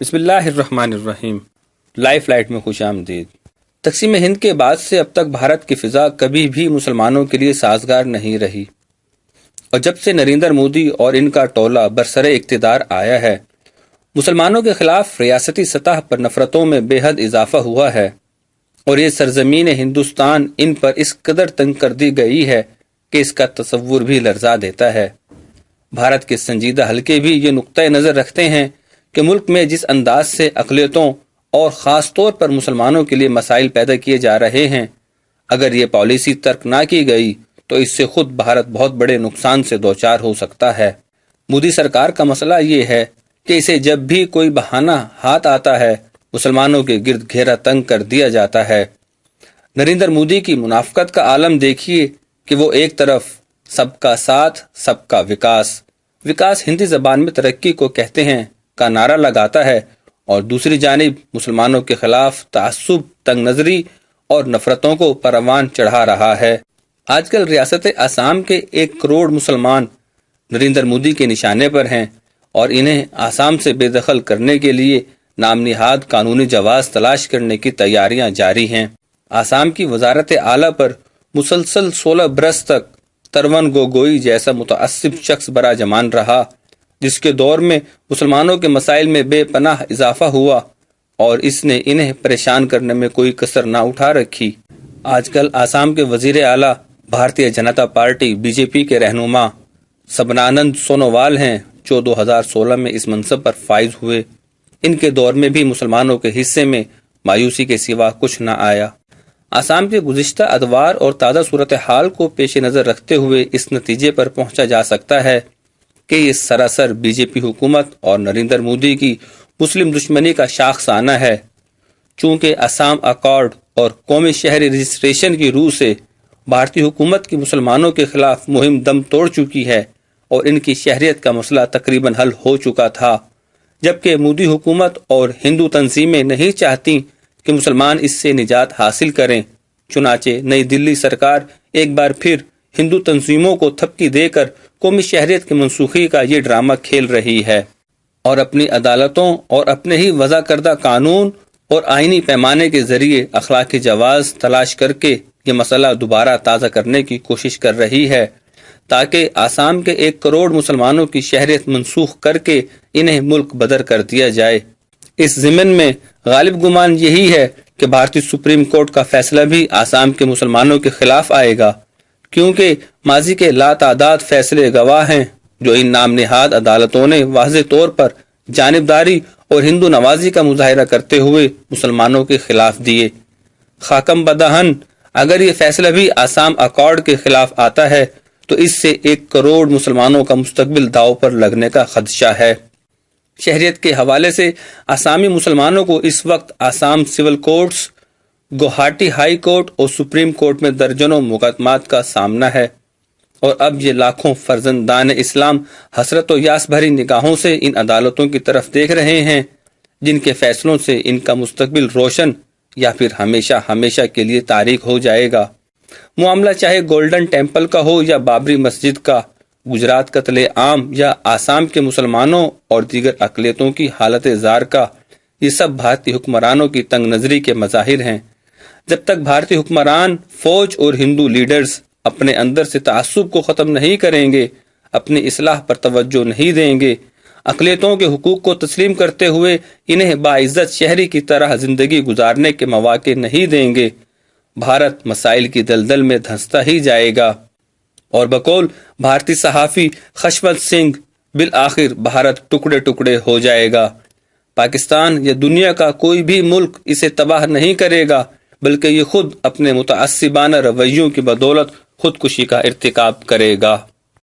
بسم اللہ الرحمن الرحیم۔ لائف لائٹ میں خوش آمدید۔ تقسیم ہند کے بعد سے اب تک بھارت کی فضا کبھی بھی مسلمانوں کے لیے سازگار نہیں رہی، اور جب سے نریندر مودی اور ان کا ٹولہ برسر اقتدار آیا ہے، مسلمانوں کے خلاف ریاستی سطح پر نفرتوں میں بے حد اضافہ ہوا ہے، اور یہ سرزمین ہندوستان ان پر اس قدر تنگ کر دی گئی ہے کہ اس کا تصور بھی لرزا دیتا ہے۔ بھارت کے سنجیدہ حلقے بھی یہ نقطۂ نظر رکھتے ہیں کہ ملک میں جس انداز سے اقلیتوں اور خاص طور پر مسلمانوں کے لیے مسائل پیدا کیے جا رہے ہیں، اگر یہ پالیسی ترک نہ کی گئی تو اس سے خود بھارت بہت بڑے نقصان سے دوچار ہو سکتا ہے۔ مودی سرکار کا مسئلہ یہ ہے کہ اسے جب بھی کوئی بہانہ ہاتھ آتا ہے، مسلمانوں کے گرد گھیرا تنگ کر دیا جاتا ہے۔ نریندر مودی کی منافقت کا عالم دیکھیے کہ وہ ایک طرف سب کا ساتھ، سب کا وکاس ہندی زبان میں ترقی کو کہتے ہیں کا نعرہ لگاتا ہے، اور دوسری جانب مسلمانوں کے خلاف تعصب، تنگ نظری اور نفرتوں کو پروان چڑھا رہا ہے۔ آج کل ریاست آسام کے 1 کروڑ مسلمان نریندر مودی کے نشانے پر ہیں، اور انہیں آسام سے بے دخل کرنے کے لیے نام نہاد قانونی جواز تلاش کرنے کی تیاریاں جاری ہیں۔ آسام کی وزارت اعلیٰ پر مسلسل 16 برس تک ترون گوگوئی جیسا متعصب شخص براجمان رہا، جس کے دور میں مسلمانوں کے مسائل میں بے پناہ اضافہ ہوا، اور اس نے انہیں پریشان کرنے میں کوئی کسر نہ اٹھا رکھی۔ آج کل آسام کے وزیر اعلیٰ بھارتیہ جنتا پارٹی BJP کے رہنما سبنانند سونووال ہیں، جو 2016 میں اس منصب پر فائز ہوئے۔ ان کے دور میں بھی مسلمانوں کے حصے میں مایوسی کے سوا کچھ نہ آیا۔ آسام کے گزشتہ ادوار اور تازہ صورتحال کو پیش نظر رکھتے ہوئے اس نتیجے پر پہنچا جا سکتا ہے کہ یہ سراسر BJP حکومت اور نریندر مودی کی مسلم دشمنی کا شاخسانہ ہے۔ چونکہ آسام اکارڈ اور قومی شہری رجسٹریشن کی روح سے بھارتی حکومت کی مسلمانوں کے خلاف مہم دم توڑ چکی ہے، اور ان کی شہریت کا مسئلہ تقریباً حل ہو چکا تھا، جبکہ مودی حکومت اور ہندو تنظیمیں نہیں چاہتی کہ مسلمان اس سے نجات حاصل کریں۔ چنانچہ نئی دلی سرکار ایک بار پھر ہندو تنظیموں کو تھپکی دے کر قومی شہریت کی منسوخی کا یہ ڈرامہ کھیل رہی ہے، اور اپنی عدالتوں اور اپنے ہی وضع کردہ قانون اور آئینی پیمانے کے ذریعے اخلاقی جواز تلاش کر کے یہ مسئلہ دوبارہ تازہ کرنے کی کوشش کر رہی ہے، تاکہ آسام کے 1 کروڑ مسلمانوں کی شہریت منسوخ کر کے انہیں ملک بدر کر دیا جائے۔ اس ضمن میں غالب گمان یہی ہے کہ بھارتی سپریم کورٹ کا فیصلہ بھی آسام کے مسلمانوں کے خلاف آئے گا، کیونکہ ماضی کے لاتعداد فیصلے گواہ ہیں جو ان نام نہاد عدالتوں نے واضح طور پر جانبداری اور ہندو نوازی کا مظاہرہ کرتے ہوئے مسلمانوں کے خلاف دیے۔ خاکم بدہن، اگر یہ فیصلہ بھی آسام اکارڈ کے خلاف آتا ہے تو اس سے 1 کروڑ مسلمانوں کا مستقبل داؤ پر لگنے کا خدشہ ہے۔ شہریت کے حوالے سے آسامی مسلمانوں کو اس وقت Assam civil courts, Guwahati high court اور سپریم کورٹ میں درجنوں مقدمات کا سامنا ہے، اور اب یہ لاکھوں فرزندان اسلام حسرت و یاس بھری نگاہوں سے ان عدالتوں کی طرف دیکھ رہے ہیں، جن کے فیصلوں سے ان کا مستقبل روشن یا پھر ہمیشہ ہمیشہ کے لیے تاریک ہو جائے گا۔ معاملہ چاہے گولڈن ٹیمپل کا ہو یا بابری مسجد کا، گجرات قتل عام یا آسام کے مسلمانوں اور دیگر اقلیتوں کی حالت زار کا، یہ سب بھارتی حکمرانوں کی تنگ نظری کے مظاہر ہیں۔ جب تک بھارتی حکمران، فوج اور ہندو لیڈرز اپنے اندر سے تعصب کو ختم نہیں کریں گے، اپنی اصلاح پر توجہ نہیں دیں گے، اقلیتوں کے حقوق کو تسلیم کرتے ہوئے انہیں باعزت شہری کی طرح زندگی گزارنے کے مواقع نہیں دیں گے، بھارت مسائل کی دلدل میں دھنستا ہی جائے گا، اور بقول بھارتی صحافی خشونت سنگھ، بالآخر بھارت ٹکڑے ٹکڑے ہو جائے گا۔ پاکستان یا دنیا کا کوئی بھی ملک اسے تباہ نہیں کرے گا، بلکہ یہ خود اپنے متعصبانہ رویوں کی بدولت خودکشی کا ارتکاب کرے گا۔